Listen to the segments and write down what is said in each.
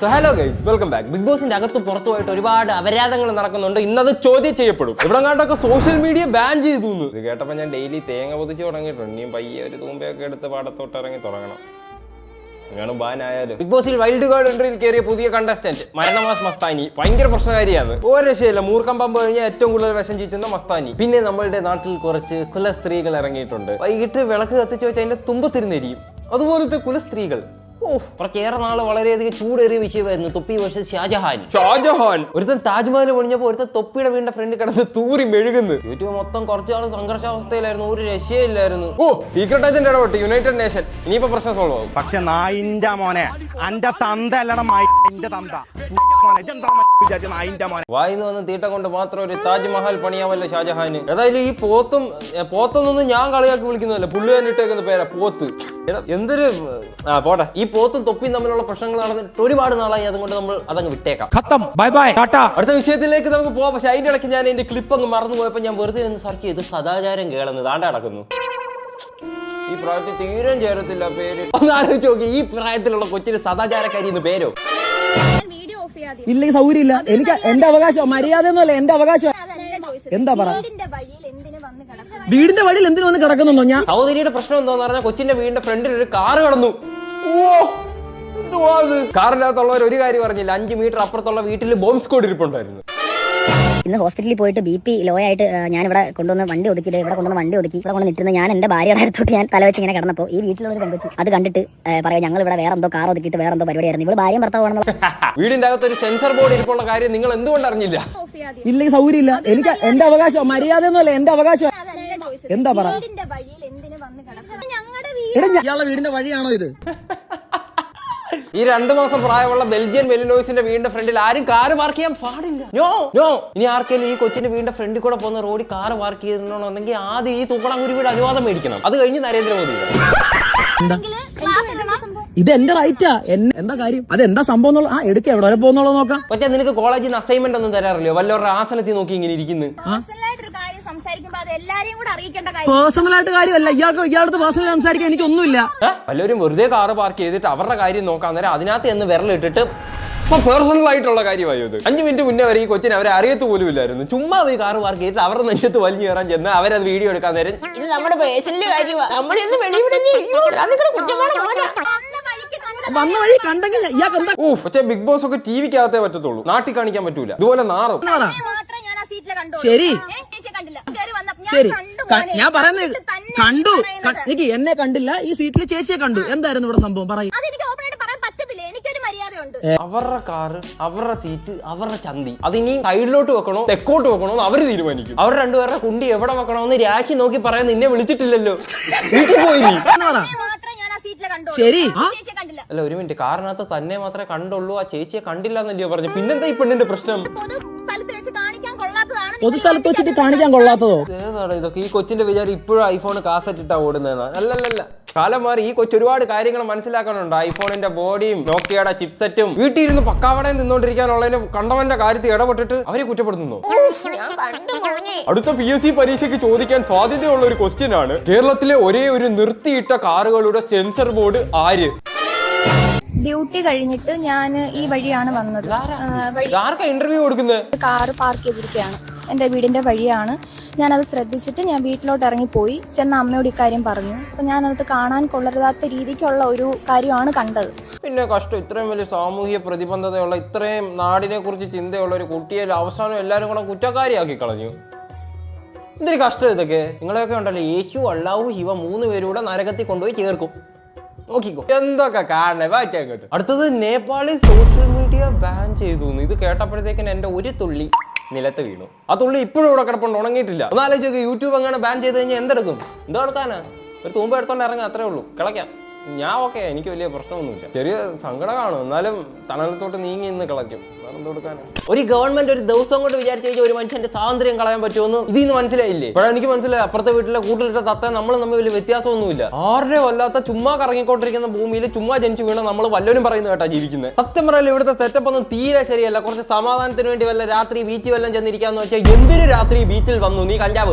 So hello guys, welcome back. Big ബോസിന്റെ അകത്ത് പുറത്തുമായിട്ട് ഒരുപാട് അപരാധങ്ങൾ നടക്കുന്നുണ്ട്. ഇന്നത് ചോദ്യം ചെയ്യപ്പെടും. ഇവിടെ കണ്ടൊക്കെ സോഷ്യൽ മീഡിയ ബാൻ ചെയ്തു. ഇത് കേട്ടപ്പോൾ ഞാൻ ഡെയിലി തേങ്ങ പൊതിച്ച് തുടങ്ങിയിട്ടുണ്ട്. ഇനിയും പയ്യെ ഒരു തൂമ്പയൊക്കെ എടുത്ത് പാടത്തോട്ട് ഇറങ്ങി തുടങ്ങണം. അങ്ങനെ ബാൻ ആയാലും ബിഗ് ബോസിൽ വൈൽഡ് കാർഡ് എൻട്രിയിൽ കയറിയ പുതിയ കണ്ടസ്റ്റന്റ് മരണമാസ് മസ്താനി ഭയങ്കര പ്രശ്നകാരിയാണ്. ഒരു രക്ഷയില്ല. മൂർഖം പമ്പ് കഴിഞ്ഞാൽ ഏറ്റവും കൂടുതൽ വിഷം ചീറ്റുന്ന മസ്താനി. പിന്നെ നമ്മളുടെ നാട്ടിൽ കുറച്ച് കുല സ്ത്രീകൾ ഇറങ്ങിയിട്ടുണ്ട്. വൈകിട്ട് വിളക്ക് കത്തിച്ച് വെച്ച് അതിന്റെ തുമ്പത്തിരുന്നിരിക്കും. അതുപോലത്തെ കുല സ്ത്രീകൾ കുറച്ചേറെ നാള് വളരെയധികം ചൂടേറിയ വിഷയമായിരുന്നു. തൊപ്പി വേഴ്സസ് ഷാജഹാൻ. ഒരുത്തൻ താജ്മഹൽ പണിഞ്ഞപ്പോൾ ഒരുത്തൻ തൊപ്പിയുടെ വീടിന്റെ ഫ്രണ്ട് കിടന്ന് തൂറി മെഴുകുന്നു. യൂട്യൂബ് മൊത്തം കുറച്ചാൾ സംഘർഷാവസ്ഥയിലായിരുന്നു. ഒരു രക്ഷയില്ലായിരുന്നു. സീക്രട്ട് ഏജന്റ് ഇടപെട്ട് യുണൈറ്റഡ് നേഷൻ. ഇനിയിപ്പോ പ്രശ്നം സോൾവ് ആവും. പക്ഷെ നായിന്റെ മോനെ അന്റെ തന്ത അല്ലട തന്ത വായിന്ന് വന്ന് തീട്ട കൊണ്ട് മാത്രം ഒരു താജ്മഹൽ പണിയാമല്ലോ ഷാജഹാന്. ഏതായാലും ഈ പോത്തൊന്നും ഞാൻ കളിയാക്കി വിളിക്കുന്നതല്ല. പുള്ളി തന്നെ ഇട്ടേക്കുന്ന പേരാ പോത്ത്. എന്തൊരു പോട്ടെ. ഈ പോത്തും തൊപ്പിയും തമ്മിലുള്ള പ്രശ്നങ്ങൾ നടന്നിട്ട് ഒരുപാട് നാളായി. അതുകൊണ്ട് നമ്മൾ അതങ്ങ് വിട്ടേക്കാം. അടുത്ത വിഷയത്തിലേക്ക് നമുക്ക് പോവാം. പക്ഷെ അതിന്റെ ഇടയ്ക്ക് ഞാൻ എന്റെ ക്ലിപ്പ് അങ്ങ് മറന്നു പോയപ്പോ ഞാൻ വെറുതെ ഒന്ന് സെർച്ച് ചെയ്ത് സദാചാരം കേളന്ന് താണ്ട നടക്കുന്നു. ഈ പ്രായത്തിൽ തീരം ചേരത്തില്ല പേര്. ഒന്ന് ആലോചിച്ച് നോക്കി. ഈ പ്രായത്തിലുള്ള കൊച്ചിന് സദാചാരക്കാരി എന്ന് പേരോ? ഇല്ല, സൗകര്യം ഇല്ല. എനിക്ക് എന്റെ അവകാശം, മര്യാദ ഒന്നുമല്ല, എന്റെ അവകാശം. എന്താ പറ, വീടിന്റെ വഴിയിൽ എന്തിനു വന്ന് കിടക്കുന്നോ? ഞാൻ സഹോദരിയുടെ പ്രശ്നം എന്താന്ന് പറഞ്ഞാൽ കൊച്ചിന്റെ വീടിന്റെ ഫ്രണ്ടിൽ ഒരു കാറ് കടന്നു. കാറിന്റെ അകത്തുള്ളവർ ഒരു കാര്യം പറഞ്ഞില്ല. 5 മീറ്റർ അപ്പുറത്തുള്ള വീട്ടിൽ ബോംബ് സ്ക്വാഡ് ഇരിപ്പുണ്ടായിരുന്നു. ഇന്ന് ഹോസ്പിറ്റലിൽ പോയിട്ട് BP ലോ ആയിട്ട് ഞാൻ ഇവിടെ കൊണ്ടുവന്ന് വണ്ടി ഒതുക്കി ഇവിടെ കൊണ്ട് നിൽക്കുന്ന ഞാൻ എന്റെ ഭാര്യയുടെ അടുത്തോട്ട് ഞാൻ തലവെച്ച് ഇങ്ങനെ കിടന്നപ്പോൾ ഈ വീട്ടിലുള്ളൊരു പെൺകൊച്ചി അത് കണ്ടിട്ട് പറയാം, ഞങ്ങൾ ഇവിടെ വേറെ എന്തോ കാർ ഒതുക്കിയിട്ട് വേറെ എന്തോ പരിപാടിയായിരുന്നു. ഇവിടെ ഭാര്യയും ഭർത്താവാണെന്നുള്ള വീടിന്റെ അകത്ത് ഒരു സെൻസർ ബോർഡ് ഇരിപ്പുള്ള കാര്യം നിങ്ങൾ എന്തുകൊണ്ട് അറിഞ്ഞില്ല? ഇല്ല, സൗകര്യം ഇല്ല. എനിക്ക് എന്റെ അവകാശം, മര്യാദ ഒന്നുമല്ല, എന്റെ അവകാശം. എന്താ പറ, ഇയാളുടെ വീടിന്റെ വഴിയാണോ ഇത്? ഈ 2 മാസം പ്രായമുള്ള ബെൽജിയൻ വെലിനോയ്സിന്റെ വീടിന്റെ ഫ്രണ്ടിൽ ആരും കാറ് പാർക്ക് ചെയ്യാൻ പാടില്ല. നോ. ഇനി ആർക്കെങ്കിലും ഈ കൊച്ചിന്റെ വീടിന്റെ ഫ്രണ്ടിൽ കൂടെ പോകുന്ന റോഡിൽ കാറ് പാർക്ക് ചെയ്തിട്ടുണ്ടെങ്കിൽ ആദ്യം ഈ തൂക്കണാങ്കുരുവിയുടെ അനുവാദം മേടിക്കണം. അത് കഴിഞ്ഞ് നരേന്ദ്രമോദി. ഇത് എന്റെ റൈറ്റാ. എന്താ കാര്യം? അത് എന്താ സംഭവം എന്നുള്ള എടുക്കുക, എവിടെ വരെ പോകുന്നുള്ളൂ നോക്കാം. പക്ഷേ നിനക്ക് കോളേജിൽ നിന്ന് അസൈൻമെന്റ് ഒന്നും തരാറില്ലയോ? വല്ലവരുടെ ആസനത്തിൽ നോക്കി ഇങ്ങനെ ഇരിക്കുന്നു. പേഴ്സണലായിട്ട് കാര്യമല്ല, ഇയാളടുത്ത് പേഴ്സണൽ സംസാരിക്കാൻ എനിക്കൊന്നുമില്ല. വല്ലവരും വെറുതെ കാറ് പാർക്ക് ചെയ്തിട്ട് അവരുടെ കാര്യം നോക്കാൻ നേരം അതിനകത്ത് എന്ന് വിരലിട്ടിട്ട് പേഴ്സണൽ ആയിട്ടുള്ള കാര്യമായി. 5 മിനിറ്റ് മുന്നേ വരെ ഈ കൊച്ചിനെ അവരെ അറിയത്ത് പോലും ഇല്ലായിരുന്നു. ചുമ്മാ ഒരു കാറ് പാർക്ക് ചെയ്തിട്ട് അവരുടെ നെഞ്ചത്ത് വലിഞ്ഞു കയറാൻ ചെന്ന് അവരത് വീഡിയോ എടുക്കാൻ നേരം ഇത് നമ്മുടെ പേഴ്സണൽ കാര്യമാണ്, നമ്മളൊന്നും വന്ന വഴി കണ്ടെങ്കിൽ ഇയാൾക്ക് എന്താ? പക്ഷേ ബിഗ് ബോസ് ഒക്കെ ടിവിക്കകത്തേ പറ്റത്തുള്ളൂ, നാട്ടിൽ കാണിക്കാൻ പറ്റൂല. ഇതുപോലെ നാറും. ശരി ശരി, ഞാൻ പറയുന്നത് കണ്ടു. എനിക്ക് എന്നെ കണ്ടില്ല, ഈ സീറ്റിൽ ചേച്ചിയെ കണ്ടു. എന്തായിരുന്നു ഇവിടെ സംഭവം? പറയും. അവരുടെ കാറ്, അവരുടെ സീറ്റ്, അവരുടെ ചന്തി. അതിനി സൈഡിലോട്ട് വെക്കണോ തെക്കോട്ട് വെക്കണോ എന്ന് അവര് തീരുമാനിക്കും. അവർ രണ്ടുപേരുടെ കുണ്ടി എവിടെ വെക്കണോന്ന് രാശി നോക്കി പറയാൻ നിന്നെ വിളിച്ചിട്ടില്ലല്ലോ, വീട്ടിൽ പോയി. ശരി. അല്ല, ഒരു മിനിറ്റ്. കാറിനകത്ത് തന്നെ മാത്രമേ കണ്ടുള്ളൂ, ആ ചേച്ചിയെ കണ്ടില്ല എന്നല്ലയോ പറഞ്ഞു. പിന്നെന്താ ഈ പെണ്ണിന്റെ പ്രശ്നം? പൊതുസ്ഥലത്ത് വെച്ചിട്ട് കാണിക്കാൻ കൊള്ളാത്തതോ? ഏതാണ് ഇതൊക്കെ? ഈ കൊച്ചിന്റെ വിചാരം ഇപ്പോഴും ഐഫോൺ കാസറ്റ് ഇട്ടാ ഓടുന്നതാണ്. അല്ലല്ല, കാലം മാറി. ഈ കൊച്ചു ഒരുപാട് കാര്യങ്ങൾ മനസ്സിലാക്കാനുണ്ട്. ഐഫോണിന്റെ ബോഡിയും നോക്കിയയുടെ ചിപ്സെറ്റും വീട്ടിൽ ഇരുന്ന് പക്കാവടയും നിന്നോണ്ടിരിക്കാനുള്ളതിന് കണ്ടവന്റെ കാര്യത്തിൽ ഇടപെട്ടിട്ട് അവരെ കുറ്റപ്പെടുത്തുന്നു. അടുത്ത PSC പരീക്ഷയ്ക്ക് ചോദിക്കാൻ സാധ്യതയുള്ള ഒരു ക്വസ്റ്റ്യൻ ആണ്, കേരളത്തിലെ ഒരേ ഒരു നിർത്തിയിട്ട കാറുകളുടെ സെൻസർ ബോർഡ് ആര്? ഡ്യൂട്ടി കഴിഞ്ഞിട്ട് ഞാൻ ഈ വഴിയാണ് വന്നത്. ആർക്കാ ഇന്റർവ്യൂ കൊടുക്കുന്നത്? കാറ് പാർക്ക് ചെയ്തിരിക്കുകയാണ്, എന്റെ വീടിന്റെ വഴിയാണ്. ഞാനത് ശ്രദ്ധിച്ചിട്ട് ഞാൻ വീട്ടിലോട്ട് ഇറങ്ങിപ്പോയി. ചെന്ന അമ്മയോട് ഇക്കാര്യം പറഞ്ഞു. അപ്പൊ ഞാനത് കാണാൻ കൊള്ളരുതാത്ത രീതിക്കുള്ള ഒരു കാര്യമാണ് കണ്ടത്. പിന്നെ കഷ്ടം. ഇത്രയും വലിയ സാമൂഹിക പ്രതിബദ്ധതയുള്ള, ഇത്രയും നാടിനെ കുറിച്ച് ചിന്തയുള്ള ഒരു കുട്ടിയെ അവസാനം എല്ലാരും കൂടെ കുറ്റക്കാരിയാക്കി കളഞ്ഞു. എന്തൊരു കഷ്ടം ഇതൊക്കെ. നിങ്ങളെയൊക്കെ ഉണ്ടല്ലോ, യേശു അള്ളാഹു ശിവ 3 പേരൂടെ നരകത്തിൽ കൊണ്ടുപോയി ചേർക്കും. നോക്കിക്കോ എന്തൊക്കെ കാണണേ. ബാക്കി അങ്ങോട്ട്. അടുത്തത് നേപ്പാളിൽ സോഷ്യൽ മീഡിയ ബാൻ ചെയ്തു. ഇത് കേട്ടപ്പോഴത്തേക്കിന് എന്റെ ഒരു തുള്ളി നിലത്ത് വീണു. ആ തുള്ളി ഇപ്പോഴും ഇവിടെ കിടപ്പുണ്ട്, ഉണങ്ങിയിട്ടില്ല. ഒന്നാലോചിച്ചൊക്കെ, യൂട്യൂബ് അങ്ങനെ ബാൻ ചെയ്ത് കഴിഞ്ഞാൽ എന്തെടുക്കും? എന്തോ എടുത്താനാ? ഒരു തൂമ്പ എടുത്തോണ്ട് ഇറങ്ങാം, അത്രേ ഉള്ളൂ. കിളയ്ക്കാം. ഞാൻ ഓക്കെ, എനിക്ക് വലിയ പ്രശ്നമൊന്നുമില്ല. ചെറിയ സങ്കടം കാണും, എന്നാലും തണലത്തോട്ട് നീങ്ങി ഇന്ന് കളയ്ക്കും. ഒരു ഗവൺമെന്റ് ഒരു ദിവസം കൊണ്ട് വിചാരിച്ചു കഴിഞ്ഞാൽ ഒരു മനുഷ്യന്റെ സ്വാതന്ത്ര്യം കളയാൻ പറ്റുമെന്ന് ഇതിന്ന് മനസ്സിലായില്ലേ? ഇപ്പോഴാണ് എനിക്ക് മനസ്സിലായി. അപ്പുറത്തെ വീട്ടിലെ കൂട്ടിലിട്ട തത്ത നമ്മൾ തമ്മിൽ വലിയ വ്യത്യാസമൊന്നുമില്ല. ആരുടെയോ അല്ലാത്ത ചുമ്മാ കറങ്ങിക്കൊണ്ടിരിക്കുന്ന ഭൂമിയിൽ ചുമ്മാ ജനിച്ചു വീണ നമ്മൾ വല്ലവരും പറയുന്നത് കേട്ടാ ജീവിക്കുന്നത്. സത്യം പറയല്ലോ, ഇവിടുത്തെ സെറ്റപ്പ് ഒന്നും തീരെ ശരിയല്ല. കുറച്ച് സമാധാനത്തിന് വേണ്ടി വല്ല രാത്രി ബീച്ചിൽ വല്ലതും ചെന്നിരിക്കാന്ന് വെച്ചാൽ എന്തൊരു രാത്രി ബീച്ചിൽ വന്നു നീ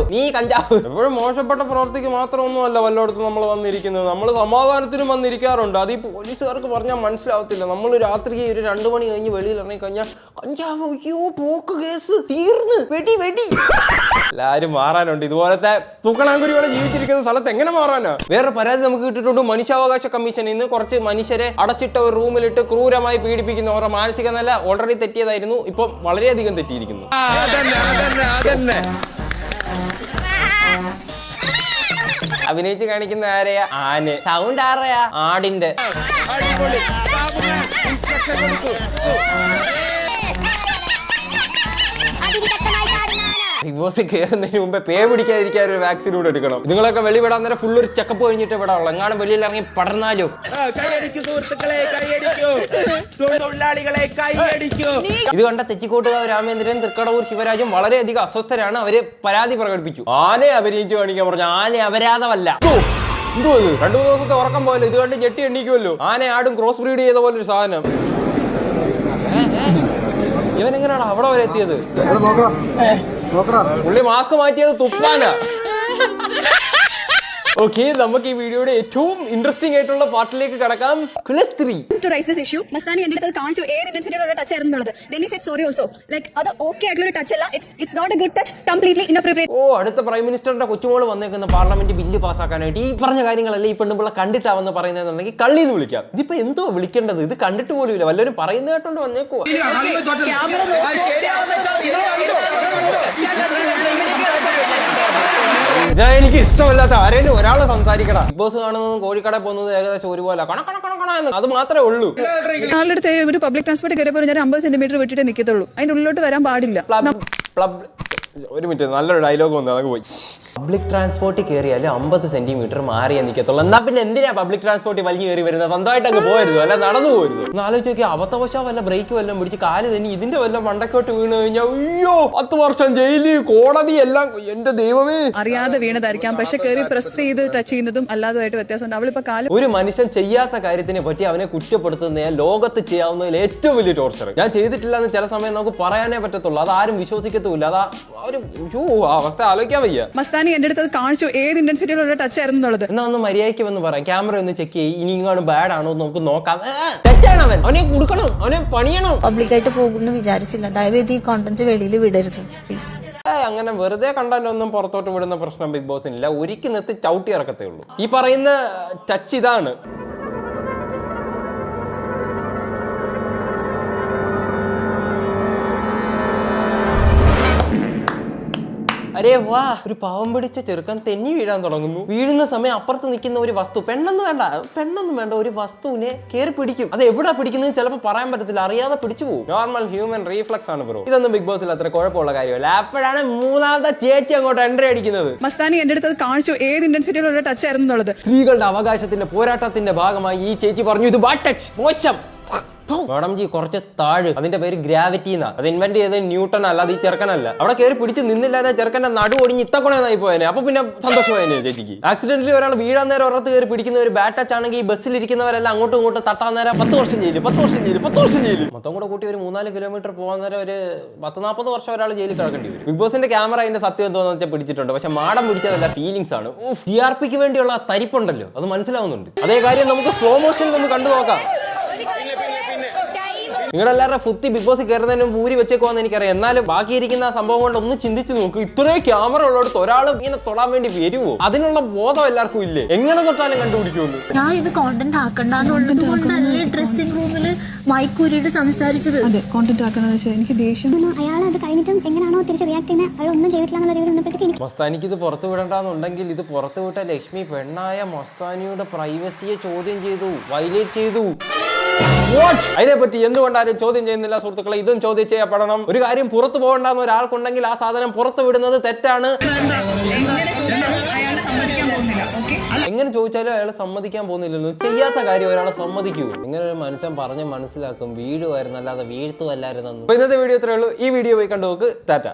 കഞ്ചാവ്. എപ്പോഴും മോശപ്പെട്ട പ്രവർത്തിക്ക് മാത്രമൊന്നുമല്ല വല്ലയിടത്തും നമ്മൾ വന്നിരിക്കുന്നത്. നമ്മൾ സമാധാനത്തിന് പോലും വന്നിരിക്കാറുണ്ട്. അത് ഈ പോലീസുകാർക്ക് പറഞ്ഞാൽ മനസ്സിലാവത്തില്ല. നമ്മൾ രാത്രി ഒരു 2 മണി കഴിഞ്ഞ് വെളിയിൽ ഇറങ്ങി കഴിഞ്ഞാൽ കഞ്ചാവ്, അയ്യോ പോക്ക് കേസ് തീർന്ന്, വെടി വെടി. എല്ലാരും മാറാനുണ്ട്. ഇതുപോലത്തെ തൂക്കണാങ്കുരിയോടെ ജീവിച്ചിരിക്കുന്ന സ്ഥലത്ത് എങ്ങനെ മാറാനാ? വേറെ പരാതി നമുക്ക് കിട്ടിയിട്ടുണ്ട്. മനുഷ്യാവകാശ കമ്മീഷൻ ഇന്ന് കുറച്ച് മനുഷ്യരെ അടച്ചിട്ട ഒരു റൂമിലിട്ട് ക്രൂരമായി പീഡിപ്പിക്കുന്നു. അവരുടെ മാനസിക നില ഓൾറെഡി തെറ്റിയതായിരുന്നു, ഇപ്പം വളരെയധികം തെറ്റിയിരിക്കുന്നു. അഭിനയിച്ച് കാണിക്കുന്ന ആരെയാ? ആന. സൗണ്ട് ആരെയാ? ആടിന്റെ. ബിഗ് ബോസ് കയറുന്നതിന് മുമ്പേ പേ പിടിക്കാതിരിക്കാൻ ഒരു വാക്സിൻ കൂടെ എടുക്കണം. നിങ്ങളൊക്കെ വെളി വിടാൻ നേരം ഫുൾ ഒരു ചെക്കപ്പ് കഴിഞ്ഞിട്ട് വിടാവുള്ളൂ. എങ്ങാനും വെളിയിൽ ഇറങ്ങി പടർന്നാലോ. ഇത് കണ്ട തെച്ചിക്കോട്ടുകാവ് രാമേന്ദ്രൻ, തൃക്കടവൂർ ശിവരാജും വളരെയധികം അസ്വസ്ഥരാണ്. അവര് പരാതി പ്രകടിപ്പിച്ചു. ആനയെ അഭിനയിച്ച് കാണിക്കാൻ പറഞ്ഞു. ആന അപരാധമല്ല. എന്തോ ഇത് 2-3 ദിവസത്തെ ഉറക്കം പോലെ ഇത് കണ്ട് ഞെട്ടി എണ്ണിക്കുമല്ലോ. ആന ആടും ക്രോസ് ബ്രീഡ് ചെയ്ത പോലെ ഒരു സാധനം. ഇവൻ എങ്ങനെയാണ് അവിടെ വരെ എത്തിയത്? പുള്ളി മാസ്ക് മാറ്റിയത് തുപ്പാനാ. ഓക്കെ, നമുക്ക് ഈ വീഡിയോയുടെ ഏറ്റവും ഇൻട്രസ്റ്റിംഗ് ആയിട്ടുള്ള പാർട്ടിലേക്ക് കടക്കാം. To raise this issue, Mastani എന്റെ അടുത്ത് കാണിച്ചു ഏത് ഇന്റൻസിറ്റിയിലുള്ള ടച്ച് ആയിരുന്നുള്ളത്. Then he said sorry also. Like അത് ഓക്കെ ആയിട്ടുള്ള ഒരു ടച്ച് അല്ല. It's not a good touch. Completely inappropriate. അടുത്ത പ്രൈം മിനിസ്റ്ററിന്റെ കൊച്ചുമോള് വന്നേക്കുന്ന പാർലമെന്റ് ബില്ല് പാസ്സാക്കാനായിട്ട് ഈ പറഞ്ഞ കാര്യങ്ങളല്ലേ ഈ പെണ്ണുപിള്ള കണ്ടിട്ടാവെന്ന് പറയുന്നതെന്നുണ്ടെങ്കിൽ കള്ളിന്ന് വിളിക്കാം. ഇതിപ്പോ എന്തോ വിളിക്കേണ്ടത്? ഇത് കണ്ടിട്ട് പോലും ഇല്ല. വല്ലവരും പറയുന്ന കേട്ടോണ്ട് വന്നേക്കുവാ. ഞാൻ എനിക്ക് ഇഷ്ടമല്ലാത്ത ആരെങ്കിലും ഒരാള് സംസാരിക്കടാ. ബിഗ് ബോസ് കാണുന്നതും കോഴിക്കട പോകുന്നത് ഏകദേശം ഒരുപോലെ കണക്കണ അത് മാത്രമേ ഉള്ളൂ. ആളുടെ അടുത്ത് ഒരു പബ്ലിക് ട്രാൻസ്പോർട്ട് കയറിയപ്പോൾ ഞാൻ 50 സെന്റിമീറ്റർ വിട്ടിട്ടേ നിൽക്കത്തുള്ളൂ. അതിന്റെ ഉള്ളിലോട്ട് വരാൻ പാടില്ല. ഒരു മിനിറ്റ്, നല്ലൊരു ഡയലോഗ് വന്നു, അതൊക്കെ പോയി. പബ്ലിക് ട്രാൻസ്പോർട്ടിൽ കയറിയാലും 50 സെന്റിമീറ്റർ മാറിയാ നിൽക്കത്തുള്ളൂ. എന്നാ പിന്നെ എന്തിനാ പബ്ലിക് ട്രാൻസ്പോർട്ടിൽ വലിഞ്ഞു കയറി വരുന്നത്? സ്വന്തമായിട്ട് അങ്ങ് പോരുത്, അല്ല നടന്നു പോരുത്. ഒന്ന് ആലോചിച്ച് നോക്കി, അബദ്ധവശാ വല്ല ബ്രേക്ക് വല്ലതും പിടിച്ച് കാല് തന്നെ ഇതിന്റെ വല്ല മണ്ടക്കോട്ട് വീണ് കഴിഞ്ഞാൽ അയ്യോ 10 വർഷം ജയില്, കോടതി എല്ലാം. എന്റെ ദൈവമേ, അറിയാതെ വീണതായിരിക്കാം. പക്ഷെ കയറി പ്രസ് ചെയ്ത് ടച്ച് ചെയ്യുന്നതും അല്ലാതായിട്ട് വ്യത്യാസമുണ്ട്. അവളിപ്പോ കാല് ഒരു മനുഷ്യൻ ചെയ്യാത്ത കാര്യത്തിനെ പറ്റി അവനെ കുറ്റപ്പെടുത്തുന്ന ലോകത്ത് ചെയ്യാവുന്നതിൽ ഏറ്റവും വലിയ ടോർച്ചർ. ഞാൻ ചെയ്തിട്ടില്ല എന്ന് ചില സമയം നമുക്ക് പറയാനേ പറ്റത്തുള്ളൂ. അതാരും വിശ്വസിക്കത്തുമില്ല. അതാ ഒരു അവസ്ഥ ആലോചിക്കാൻ വയ്യ. മസ്താനി എന്റെ അടുത്ത് കാണിച്ചു ഏത് ഇന്റൻസിറ്റിയിലുള്ള ടച്ച് ആയിരുന്നു എന്നുള്ളത്. എന്നാ ഒന്ന് മര്യാദയ്ക്ക് വന്ന് പറയാം. ക്യാമറ ഒന്ന് ചെക്ക് ചെയ്യും. ഇനി ഇങ്ങോട്ട് ബാഡ് ആണോ നമുക്ക് നോക്കാം. തെറ്റാണ് അവൻ. അവനെ കൊടുക്കണം, അവനെ പണിയണം. പബ്ലിക്കായിട്ട് പോകുന്നു വിചാരിച്ചില്ല. ദയവേത് ഈ കോണ്ടന്റ് വെളിയിൽ വിടരുത് പ്ലീസ്. അങ്ങനെ വെറുതെ കണ്ടന്റ് ഒന്നും പുറത്തോട്ട് വിടുന്ന പ്രശ്നം ബിഗ് ബോസിനില്ല. ഒരിക്കൽ നിർത്തി ചവിട്ടി ഇറക്കത്തേ ഉള്ളൂ. ഈ പറയുന്ന ടച്ച് ഇതാണ്. അരേ വാ, ഒരു പാവം പിടിച്ച ചെറുക്കൻ തെന്നി വീഴാൻ തുടങ്ങുന്നു. വീഴുന്ന സമയം അപ്പുറത്ത് നിൽക്കുന്ന ഒരു വസ്തു, പെണ്ണൊന്നും വേണ്ട, ഒരു വസ്തുവിനെ കയറി പിടിക്കും. അത് എവിടെ പിടിക്കുന്നത് ചിലപ്പോൾ പറയാൻ പറ്റത്തില്ല. അറിയാതെ പിടിച്ചു പോകും. നോർമൽ ഹ്യൂമൻ റീഫ്ലക്സ് ആണ് ബ്രോ. ഇതൊന്നും ബിഗ് ബോസിൽ അത്ര കുഴപ്പമുള്ള കാര്യമല്ല. അപ്പോഴാണ് 3ാമത്തെ ചേച്ചി അങ്ങോട്ട് എൻട്രി അടിക്കുന്നത്. മസ്താനി എന്റെ അടുത്ത് കാണിച്ചു ഏത് ഇന്റൻസിറ്റിയിലുള്ള ടച്ച് ആയിരുന്നു എന്നുള്ളത്. സ്ത്രീകളുടെ അവകാശത്തിന്റെ പോരാട്ടത്തിന്റെ ഭാഗമായി ഈ ചേച്ചി പറഞ്ഞു ഇത് ബാഡ് ടച്ച്, മോശം. മാഡം ജി കുറച്ച് താഴ്. അതിന്റെ പേര് ഗ്രാവിറ്റി എന്നാ. അത് ഇൻവെന്റ് ചെയ്ത് ന്യൂട്ടൺ അല്ല, അത് ഈ ചെറുക്കനല്ല. അവിടെ കയറി പിടിച്ച് നിന്നില്ല, ചെറുക്കന്റെ നടു ഒടിഞ്ഞ് ഇത്തക്കൊണേന്നായി പോയനെ. അപ്പൊ പിന്നെ സന്തോഷമായനെ ചേച്ചിക്ക്. ആക്സിഡന്റിൽ ഒരാൾ വീഴാൻ നേരം ഒരിടത്ത് കയറി പിടിക്കുന്ന ഒരു ബാഡ് ടച്ച് ആണെങ്കിൽ ഈ ബസ്സിൽ ഇരിക്കുന്നവരെല്ലാം അങ്ങോട്ടും ഇങ്ങോട്ടും തട്ടാൻ നേരം 10 വർഷം ജയില്. മൊത്തം കൂടെ കൂട്ടി ഒരു 3-4 കിലോമീറ്റർ പോകാൻ നേരം ഒരു 10-40 വർഷം ഒരാൾ ജയിലിൽ കിടക്കേണ്ടി വരും. ബിഗ് ബോസിന്റെ ക്യാമറ അതിന്റെ സത്യം എന്തോന്ന് വെച്ചാൽ പിടിച്ചിട്ടുണ്ട്. പക്ഷെ മാഡം പിടിച്ചതല്ല, ഫീലിംഗ്സ് ആണ്. TRPക്ക് വേണ്ടിയുള്ള തരിപ്പുണ്ടല്ലോ, അത് മനസ്സിലാവുന്നുണ്ട്. അതേ കാര്യം നമുക്ക് സ്ലോ മോഷനിൽ ഒന്ന് കണ്ടു നോക്കാം. നിങ്ങളെല്ലാവരുടെ ഫുത്തി ബിഗ് ബോസ് കയറുന്നതിനും ഊരി വെച്ചേക്കുവാന്ന് എനിക്കറിയാം. എന്നാലും ബാക്കിയിരിക്കുന്ന സംഭവം കൊണ്ട് ഒന്ന് ചിന്തിച്ച് നോക്ക്. ഇത്രയും ക്യാമറ ഉള്ളിടത്ത് ഒരാൾ ഇങ്ങനെ തൊടാൻ വേണ്ടി വരുമോ? അതിനുള്ള ബോധം എല്ലാവർക്കും ഇല്ലേ? എങ്ങനെ തൊട്ടാലും കണ്ടുപിടിക്കുമെന്ന്. ഞാൻ ഇത് കോണ്ടന്റ് ആക്കണ്ടെന്നുള്ളത് കൊണ്ടല്ലേ ഡ്രസ്സിംഗ് റൂമിൽ മൈക്കൂരിയിട്ട് സംസാരിച്ചത്. കോണ്ടന്റ് ആക്കണമെന്ന് എനിക്ക് ദേഷ്യം. അയാൾ അത് കഴിഞ്ഞിട്ടും എങ്ങനെയാണോ തിരിച്ച് റിയാക്ട് ചെയ്യുന്നത്, അയാൾ ഒന്നും ചെയ്തിട്ടില്ല. മസ്താനിക്ക് ഇത് പുറത്തു വിടണ്ടെന്നുണ്ടെങ്കിൽ ഇത് പുറത്തു വിട്ട ലക്ഷ്മി പെണ്ണായ മസ്താനിയുടെ പ്രൈവസിയെ ചോദ്യം ചെയ്തു, വയലേറ്റ് ചെയ്തു. അതിനെപ്പറ്റി എന്തുകൊണ്ടാരും ചോദ്യം ചെയ്യുന്നില്ല സുഹൃത്തുക്കളെ? ഇതും ചോദ്യം ചെയ്യപ്പെടണം. ഒരു കാര്യം പുറത്തു പോകണ്ടെന്ന് ഒരാൾക്കുണ്ടെങ്കിൽ ആ സാധനം പുറത്തു വിടുന്നത് തെറ്റാണ്. എങ്ങനെ ചോദിച്ചാലും അയാൾ സമ്മതിക്കാൻ പോകുന്നില്ലെന്ന്. ചെയ്യാത്ത കാര്യം ഒരാളെ സമ്മതിക്കൂ? ഇങ്ങനെ ഒരു മനുഷ്യൻ പറഞ്ഞ് മനസ്സിലാക്കും. വീഴുമായിരുന്നു അല്ലാതെ വീഴ്ത്തുമല്ലായിരുന്നു. ഇന്നത്തെ വീഡിയോ ഇത്രയേ ഉള്ളൂ. ഈ വീഡിയോ പോയി കണ്ടു നോക്ക്. ടാറ്റ.